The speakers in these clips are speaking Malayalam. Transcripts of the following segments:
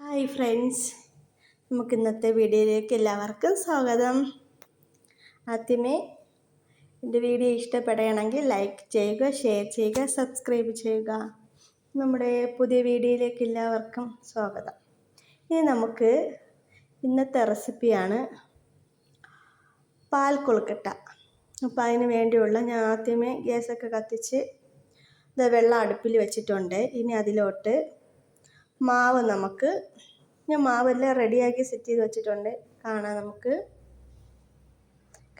ഹായ് ഫ്രണ്ട്സ്, നമുക്ക് ഇന്നത്തെ വീഡിയോയിലേക്ക് എല്ലാവർക്കും സ്വാഗതം. ആദ്യമേ എൻ്റെ വീഡിയോ ഇഷ്ടപ്പെടുകയാണെങ്കിൽ ലൈക്ക് ചെയ്യുക, ഷെയർ ചെയ്യുക, സബ്സ്ക്രൈബ് ചെയ്യുക. നമ്മുടെ പുതിയ വീഡിയോയിലേക്ക് എല്ലാവർക്കും സ്വാഗതം. ഇനി നമുക്ക് ഇന്നത്തെ റെസിപ്പിയാണ് പാൽ കൊഴുക്കട്ട. അപ്പോൾ അതിന് വേണ്ടിയുള്ള ഞാൻ ആദ്യമേ ഗ്യാസൊക്കെ കത്തിച്ച് വെള്ളം അടുപ്പിൽ വെച്ചിട്ടുണ്ട്. ഇനി അതിലോട്ട് മാവ് ഞാൻ മാവെല്ലാം റെഡിയാക്കി സെറ്റ് ചെയ്ത് വെച്ചിട്ടുണ്ട്. കാണാം, നമുക്ക്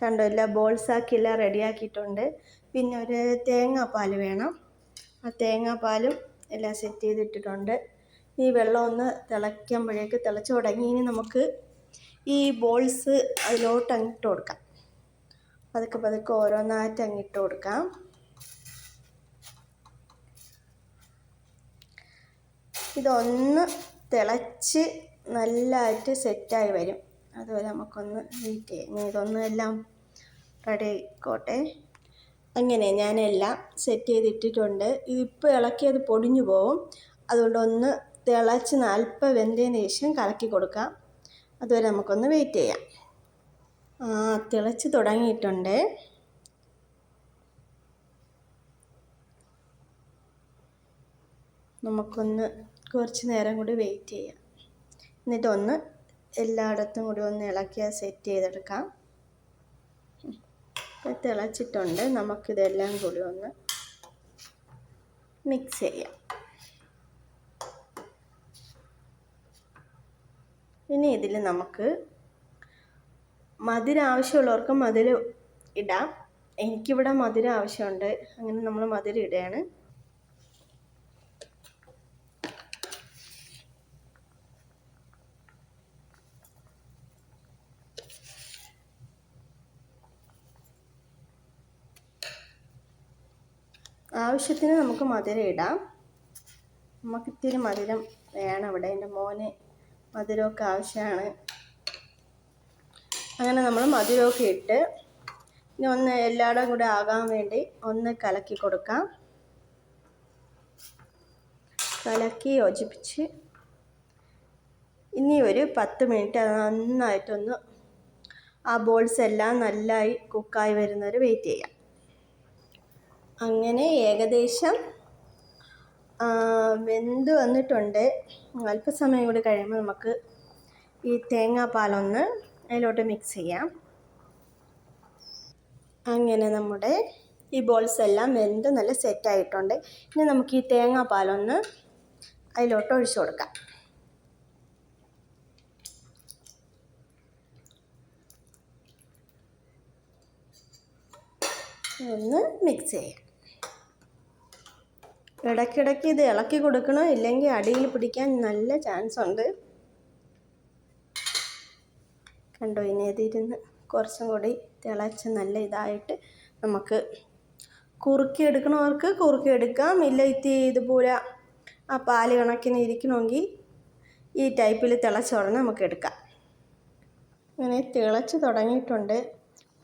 കണ്ടോ, എല്ലാം ബോൾസാക്കി എല്ലാം റെഡിയാക്കിയിട്ടുണ്ട്. പിന്നെ ഒരു തേങ്ങാപ്പാൽ വേണം. ആ തേങ്ങാപ്പാലും എല്ലാം സെറ്റ് ചെയ്തിട്ടിട്ടുണ്ട്. ഈ വെള്ളം ഒന്ന് തിളച്ച് തുടങ്ങി. ഇനി നമുക്ക് ഈ ബോൾസ് അതിലോട്ട് അങ്ങിട്ട് കൊടുക്കാം. പതുക്കെ ഓരോന്നായിട്ട് അങ്ങിട്ട് കൊടുക്കാം. ഇതൊന്ന് തിളച്ച് നല്ലതായിട്ട് സെറ്റായി വരും. അതുവരെ നമുക്കൊന്ന് വെയിറ്റ് ചെയ്യാം. ഇനി ഇതൊന്നും എല്ലാം റെഡി ആയിക്കോട്ടെ. അങ്ങനെ ഞാനെല്ലാം സെറ്റ് ചെയ്തിട്ടിട്ടുണ്ട്. ഇതിപ്പോൾ ഇളക്കിയത് പൊടിഞ്ഞു പോവും. അതുകൊണ്ട് ഒന്ന് തിളച്ച് അല്പം വെന്തതിന് ശേഷം കലക്കി കൊടുക്കാം. അതുവരെ നമുക്കൊന്ന് വെയിറ്റ് ചെയ്യാം. തിളച്ച് തുടങ്ങിയിട്ടുണ്ട്. നമുക്കൊന്ന് കുറച്ച് നേരം കൂടി വെയിറ്റ് ചെയ്യാം. എന്നിട്ടൊന്ന് എല്ലായിടത്തും കൂടി ഒന്ന് ഇളക്കി സെറ്റ് ചെയ്തെടുക്കാം. തിളച്ചിട്ടുണ്ട്. നമുക്കിതെല്ലാം കൂടി ഒന്ന് മിക്സ് ചെയ്യാം. ഇനി ഇതിൽ നമുക്ക് മധുരം ആവശ്യമുള്ളവർക്ക് മധുരം ഇടാം. എനിക്കിവിടെ മധുരം ആവശ്യമുണ്ട്. അങ്ങനെ നമ്മൾ മധുരം ഇടുകയാണ്. ആവശ്യത്തിന് നമുക്ക് മധുരം ഇടാം. നമുക്കിത്തിരി മധുരം വേണം ഇവിടെ. എൻ്റെ മോന് മധുരമൊക്കെ ആവശ്യമാണ്. അങ്ങനെ നമ്മൾ മധുരമൊക്കെ ഇട്ട് ഇനി ഒന്ന് എല്ലായിടും കൂടെ ആകാൻ വേണ്ടി ഒന്ന് കലക്കി കൊടുക്കാം. കലക്കി യോജിപ്പിച്ച് ഇനി ഒരു 10 മിനിറ്റ് അത് നന്നായിട്ടൊന്ന് ആ ബോൾസ് എല്ലാം നല്ലതായി കുക്കായി വരുന്നവരെ വെയിറ്റ് ചെയ്യാം. അങ്ങനെ ഏകദേശം വെന്ത് വന്നിട്ടുണ്ട്. അല്പസമയം കൂടി കഴിയുമ്പോൾ നമുക്ക് ഈ തേങ്ങാപ്പാലൊന്ന് അതിലോട്ട് മിക്സ് ചെയ്യാം. അങ്ങനെ നമ്മുടെ ഈ ബോൾസ് എല്ലാം വെന്ത് നല്ല സെറ്റായിട്ടുണ്ട്. ഇനി നമുക്ക് ഈ തേങ്ങാപ്പാലൊന്ന് അതിലോട്ട് ഒഴിച്ചു കൊടുക്കാം. ഒന്ന് മിക്സ് ചെയ്യാം. ഇടയ്ക്കിടയ്ക്ക് ഇത് ഇളക്കി കൊടുക്കണം, ഇല്ലെങ്കിൽ അടിയിൽ പിടിക്കാൻ നല്ല ചാൻസ് ഉണ്ട്. കണ്ടോ, ഇനി ഇതിരുന്ന് കുറച്ചും കൂടി തിളച്ച് നല്ല ഇതായിട്ട് നമുക്ക് കുറുക്കിയെടുക്കണവർക്ക് കുറുക്കിയെടുക്കാം. ഇല്ല ഇതുപോലെ ആ പാല് കണക്കിന് ഇരിക്കണമെങ്കിൽ ഈ ടൈപ്പിൽ തിളച്ച ഉടനെ നമുക്ക് എടുക്കാം. അങ്ങനെ തിളച്ച് തുടങ്ങിയിട്ടുണ്ട്.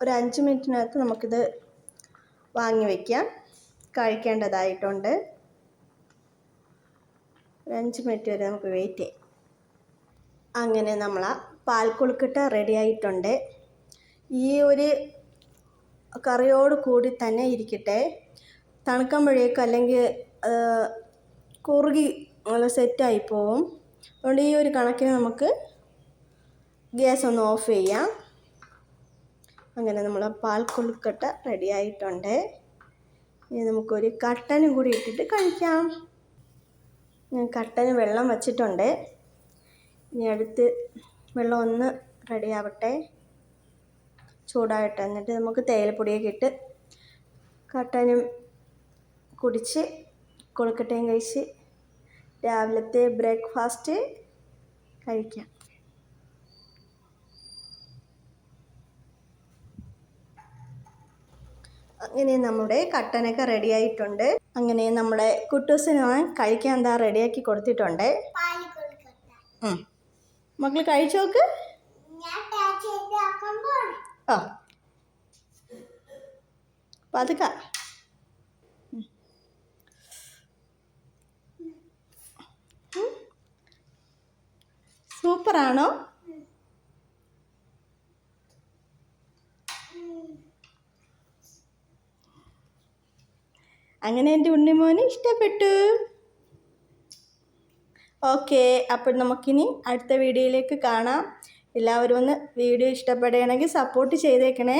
ഒരു 5 മിനിറ്റിനകത്ത് നമുക്കിത് വാങ്ങി വയ്ക്കാം. കഴിക്കേണ്ടതായിട്ടുണ്ട്. 5 മിനിറ്റ് വരെ നമുക്ക് വെയിറ്റ് ചെയ്യാം. അങ്ങനെ നമ്മൾ ആ പാൽ കൊഴുക്കട്ട റെഡി ആയിട്ടുണ്ട്. ഈ ഒരു കറിയോട് കൂടി തന്നെ ഇരിക്കട്ടെ. തണുക്കുമ്പോഴേക്കും അല്ലെങ്കിൽ കുറുകി സെറ്റായി പോവും. അതുകൊണ്ട് ഈ ഒരു കണക്കിന് നമുക്ക് ഗ്യാസ് ഒന്ന് ഓഫ് ചെയ്യാം. അങ്ങനെ നമ്മൾ പാൽ കൊഴുക്കട്ട റെഡി ആയിട്ടുണ്ട്. ഇനി നമുക്കൊരു കട്ടനും കൂടി ഇട്ടിട്ട് കഴിക്കാം. ഞാൻ കട്ടന് വെള്ളം വച്ചിട്ടുണ്ട്. ഇനി അടുത്ത് വെള്ളം ഒന്ന് റെഡി ആവട്ടെ, ചൂടായിട്ട്. എന്നിട്ട് നമുക്ക് തേയിലപ്പൊടിയൊക്കെ ഇട്ട് കട്ടനും കുടിച്ച് കൊഴുക്കട്ടയും കഴിച്ച് രാവിലത്തെ ബ്രേക്ക്ഫാസ്റ്റ് കഴിക്കാം. അങ്ങനെ നമ്മുടെ കട്ടനൊക്കെ റെഡി ആയിട്ടുണ്ട്. അങ്ങനെ നമ്മുടെ കുട്ടൂസിന് കഴിക്കാൻ എന്താ റെഡിയാക്കി കൊടുത്തിട്ടുണ്ട്. മക്കൾ കഴിച്ചു നോക്ക്. പതുക്കെ. സൂപ്പറാണോ? അങ്ങനെ എൻ്റെ ഉണ്ണിമോന് ഇഷ്ടപ്പെട്ടു. ഓക്കെ, അപ്പോൾ നമുക്കിനി അടുത്ത വീഡിയോയിലേക്ക് കാണാം. എല്ലാവരും ഒന്ന് വീഡിയോ ഇഷ്ടപ്പെടുകയാണെങ്കിൽ സപ്പോർട്ട് ചെയ്തേക്കണേ.